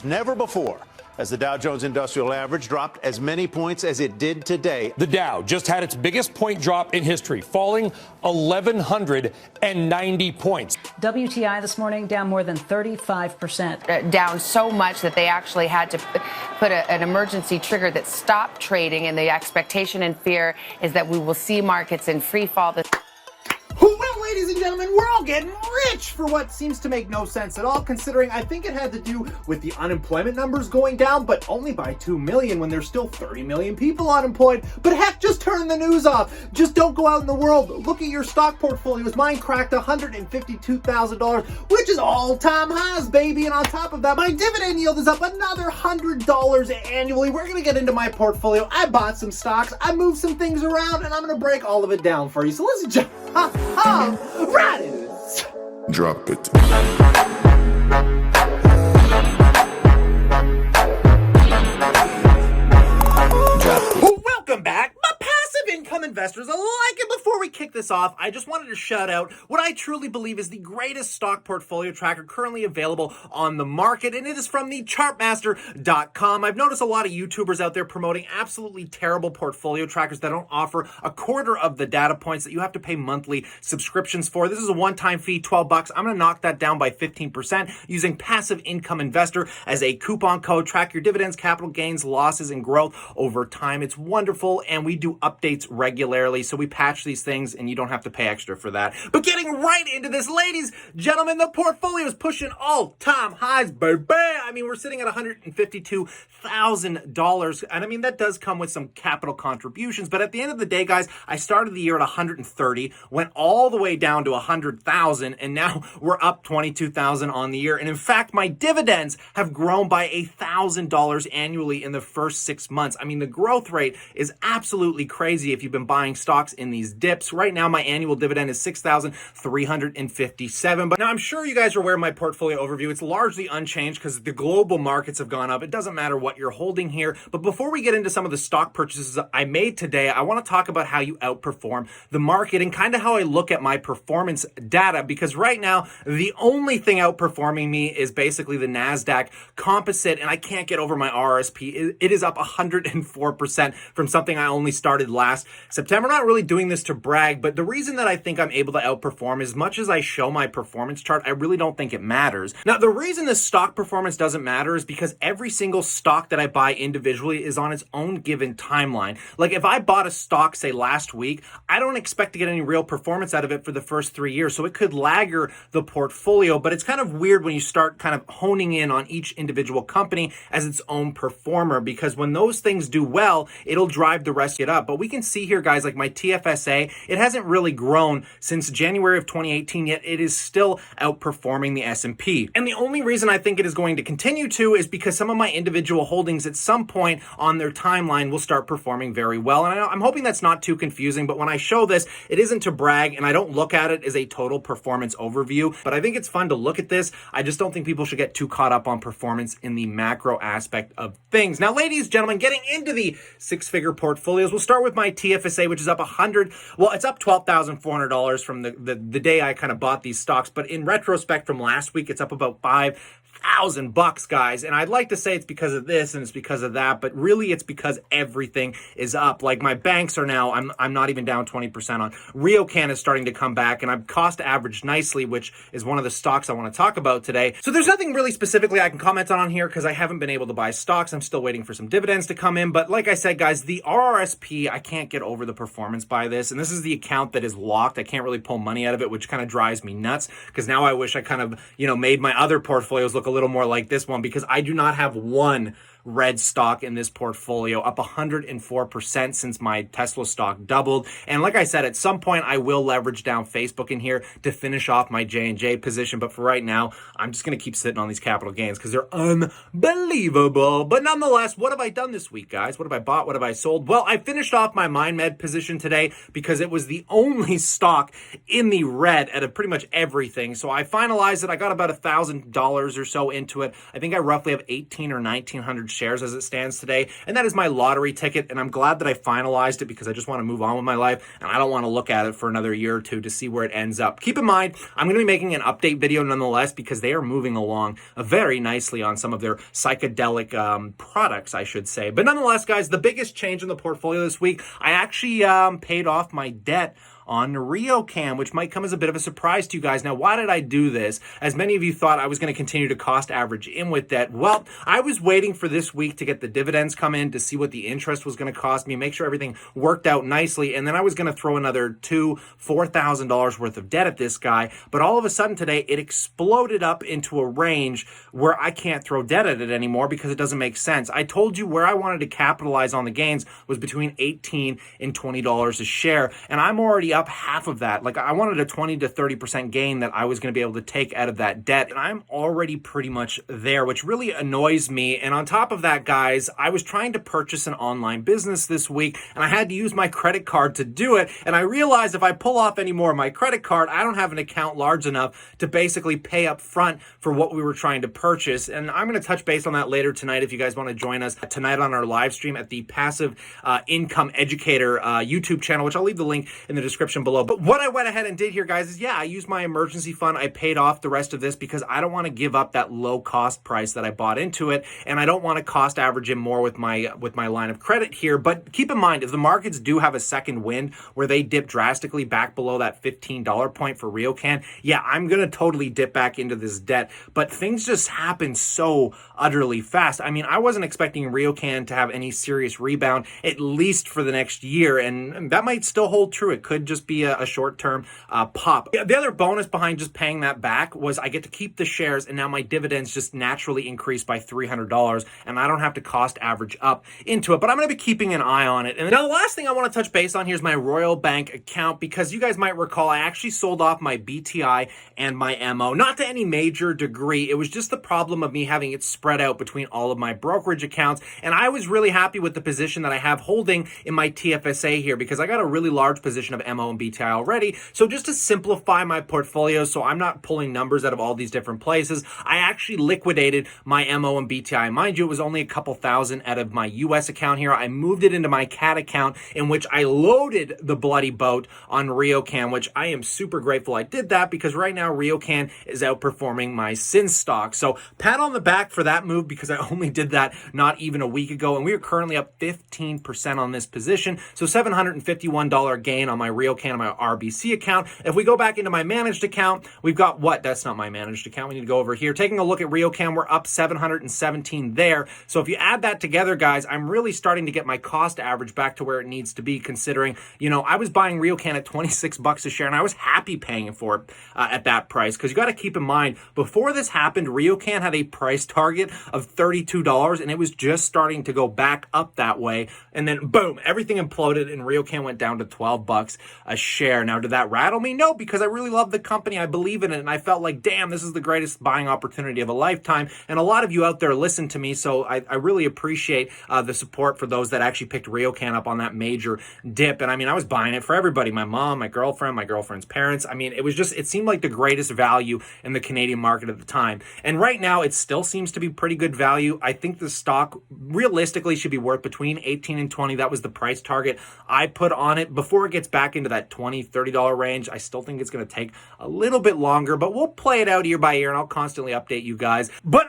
gains. Never before has the Dow Jones Industrial Average dropped as many points as it did today. The Dow just had its biggest point drop in history, falling 1,190 points. WTI this morning down more than 35%. Down so much that they actually had to put an emergency trigger that stopped trading, and the expectation and fear is that we will see markets in free fall. Well, ladies and gentlemen, we're all getting rich for what seems to make no sense at all, considering I think it had to do with the unemployment numbers going down, but only by 2 million when there's still 30 million people unemployed. But heck, just turn the news off. Just don't go out in the world. Look at your stock portfolios. Mine cracked $152,000, which is all-time highs, baby. And on top of that, my dividend yield is up another $100 annually. We're going to get into my portfolio. I bought some stocks. I moved some things around, and I'm going to break all of it down for you. So let's just... right into this. Drop it. Welcome back, my passive income investors alike. And before we kick this off, I just wanted to shout out what I truly believe is the greatest stock portfolio tracker currently available on the market, and it is from the chartmaster.com. I've noticed a lot of YouTubers out there promoting absolutely terrible portfolio trackers that don't offer a quarter of the data points that you have to pay monthly subscriptions for. This is a one-time fee, $12. I'm going to knock that down by 15% using Passive Income Investor as a coupon code. Track your dividends, capital gains, losses, and growth over time. It's wonderful, and we do updates regularly, so we patch these things, and you don't have to pay extra for that. But getting right into this, ladies, gentlemen, the portfolio is pushing all-time highs, baby. I mean, we're sitting at $152,000, and I mean, that does come with some capital contributions, but at the end of the day, guys, I started the year at 130, went all the way down to 100,000, and now we're up 22,000 on the year. And in fact, my dividends have grown by $1,000 annually in the first 6 months. I mean, the growth rate is absolutely crazy if you've been buying stocks in these dips. Right now, my annual dividend is $6,357. But now I'm sure you guys are aware of my portfolio overview. It's largely unchanged because the global markets have gone up. It doesn't matter what you're holding here. But before we get into some of the stock purchases I made today, I want to talk about how you outperform the market and kind of how I look at my performance data, because right now, the only thing outperforming me is basically the NASDAQ composite, and I can't get over my RRSP. It is up 104% from something I only started last September. I'm not really doing this to brag, but the reason that I think I'm able to outperform, as much as I show my performance chart, I really don't think it matters. Now, the reason the stock performance doesn't matter is because every single stock that I buy individually is on its own given timeline. Like if I bought a stock, say last week, I don't expect to get any real performance out of it for the first 3 years. So it could lagger the portfolio, but it's kind of weird when you start kind of honing in on each individual company as its own performer, because when those things do well, it'll drive the rest of it up. But we can see here, guys, like my TFSA, it hasn't really grown since January of 2018, yet it is still outperforming the S&P. And the only reason I think it is going to continue to is because some of my individual holdings at some point on their timeline will start performing very well. And I'm hoping that's not too confusing, but when I show this, it isn't to brag, and I don't look at it as a total performance overview, but I think it's fun to look at this. I just don't think people should get too caught up on performance in the macro aspect of things. Now, ladies, gentlemen, getting into the six-figure portfolios, we'll start with my TFSA, which is up it's up $12,400 from the day I kind of bought these stocks, but in retrospect from last week, it's up about $5,000, guys. And I'd like to say it's because of this and it's because of that, but really it's because everything is up. Like my banks are now, I'm not even down 20% on. Riocan is starting to come back, and I've cost averaged nicely, which is one of the stocks I want to talk about today. So there's nothing really specifically I can comment on here because I haven't been able to buy stocks. I'm still waiting for some dividends to come in. But like I said, guys, the RRSP, I can't get over the performance by this. And this is the account that is locked. I can't really pull money out of it, which kind of drives me nuts because now I wish I kind of, made my other portfolios look a little more like this one, because I do not have one red stock in this portfolio, up 104% since my Tesla stock doubled. And like I said, at some point I will leverage down Facebook in here to finish off my J&J position. But for right now, I'm just going to keep sitting on these capital gains because they're unbelievable. But nonetheless, what have I done this week, guys? What have I bought? What have I sold? Well, I finished off my Mindmed position today because it was the only stock in the red at pretty much everything. So I finalized it. I got about $1,000 or so into it. I think I roughly have 1,800 or 1,900 shares as it stands today. And that is my lottery ticket. And I'm glad that I finalized it because I just want to move on with my life. And I don't want to look at it for another year or two to see where it ends up. Keep in mind, I'm going to be making an update video nonetheless because they are moving along very nicely on some of their psychedelic products, I should say. But nonetheless, guys, the biggest change in the portfolio this week, I actually paid off my debt on Riocan, which might come as a bit of a surprise to you guys. Now, why did I do this? As many of you thought I was going to continue to cost average in with debt. Well, I was waiting for this week to get the dividends come in to see what the interest was going to cost me, make sure everything worked out nicely, and then I was going to throw another $4,000 worth of debt at this guy. But all of a sudden today, it exploded up into a range where I can't throw debt at it anymore because it doesn't make sense. I told you where I wanted to capitalize on the gains was between $18 and $20 a share, and I'm already up half of that. Like, I wanted a 20 to 30% gain that I was going to be able to take out of that debt, and I'm already pretty much there, which really annoys me. And on top of that, guys, I was trying to purchase an online business this week, and I had to use my credit card to do it, and I realized if I pull off any more of my credit card, I don't have an account large enough to basically pay up front for what we were trying to purchase. And I'm going to touch base on that later tonight if you guys want to join us tonight on our live stream at the Passive Income Educator YouTube channel, which I'll leave the link in the description below. But what I went ahead and did here, guys, is I used my emergency fund. I paid off the rest of this because I don't want to give up that low cost price that I bought into it, and I don't want to cost average in more with my line of credit here. But keep in mind, if the markets do have a second wind where they dip drastically back below that $15 point for Riocan, I'm going to totally dip back into this debt. But things just happen so utterly fast. I mean, I wasn't expecting Riocan to have any serious rebound, at least for the next year, and that might still hold true. It could just be a short-term pop. The other bonus behind just paying that back was I get to keep the shares, and now my dividends just naturally increase by $300, and I don't have to cost average up into it. But I'm going to be keeping an eye on it. And now the last thing I want to touch base on here is my Royal Bank account, because you guys might recall I actually sold off my BTI and my MO, not to any major degree. It was just the problem of me having it spread out between all of my brokerage accounts, and I was really happy with the position that I have holding in my TFSA here because I got a really large position of MO and BTI already. So just to simplify my portfolio so I'm not pulling numbers out of all these different places, I actually liquidated my MO and BTI. Mind you, it was only a couple thousand out of my US account here. I moved it into my CAD account, in which I loaded the bloody boat on Riocan, which I am super grateful I did that because right now Riocan is outperforming my SIN stock. So pat on the back for that move because I only did that not even a week ago, and we are currently up 15% on this position. So $751 gain on my Riocan and my RBC account. If we go back into my managed account, we've got what? That's not my managed account. We need to go over here. Taking a look at Riocan, we're up 717 there. So if you add that together, guys, I'm really starting to get my cost average back to where it needs to be, considering, I was buying Riocan at $26 a share, and I was happy paying for it at that price. Because you got to keep in mind, before this happened, Riocan had a price target of $32, and it was just starting to go back up that way. And then boom, everything imploded, and Riocan went down to $12 a share. Now, did that rattle me? No, because I really love the company. I believe in it, and I felt like, damn, this is the greatest buying opportunity of a lifetime. And a lot of you out there listen to me, so I really appreciate the support for those that actually picked Riocan up on that major dip. And I mean, I was buying it for everybody, my mom, my girlfriend's parents. I mean, it seemed like the greatest value in the Canadian market at the time. And right now, it still seems to be pretty good value. I think the stock realistically should be worth between 18 and 20. That was the price target I put on it. Before it gets back into that $20, $30 range, I still think it's going to take a little bit longer, but we'll play it out year by year, and I'll constantly update you guys. But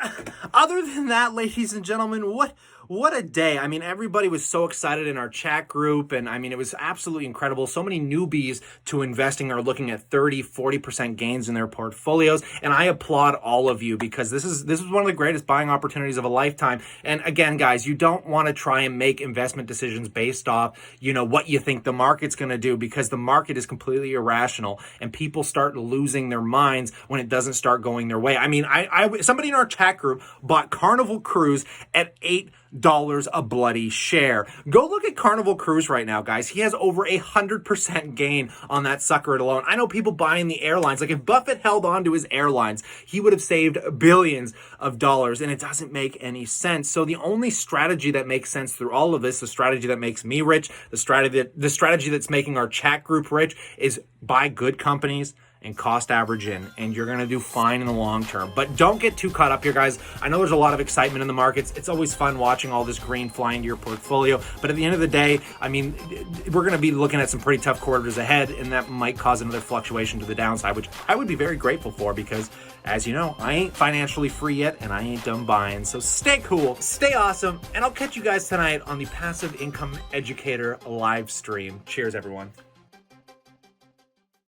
other than that, ladies and gentlemen, what a day. I mean, everybody was so excited in our chat group, and I mean, it was absolutely incredible. So many newbies to investing are looking at 30, 40% gains in their portfolios, and I applaud all of you because this is one of the greatest buying opportunities of a lifetime. And again, guys, you don't want to try and make investment decisions based off, what you think the market's going to do, because the market is completely irrational, and people start losing their minds when it doesn't start going their way. I mean, somebody in our chat group bought Carnival Cruise at $8 a bloody share. Go look at Carnival Cruise right now, guys. He has over 100% gain on that sucker alone. I know people buying the airlines. Like, if Buffett held on to his airlines, he would have saved billions of dollars, and it doesn't make any sense. So the only strategy that makes sense through all of this, the strategy that makes me rich, the strategy that's making our chat group rich, is buy good companies and cost average in, and you're going to do fine in the long term. But don't get too caught up here, guys. I know there's a lot of excitement in the markets. It's always fun watching all this green fly into your portfolio. But at the end of the day, I mean, we're going to be looking at some pretty tough quarters ahead, and that might cause another fluctuation to the downside, which I would be very grateful for because, as you know, I ain't financially free yet, and I ain't done buying. So stay cool, stay awesome, and I'll catch you guys tonight on the Passive Income Educator live stream. Cheers, everyone.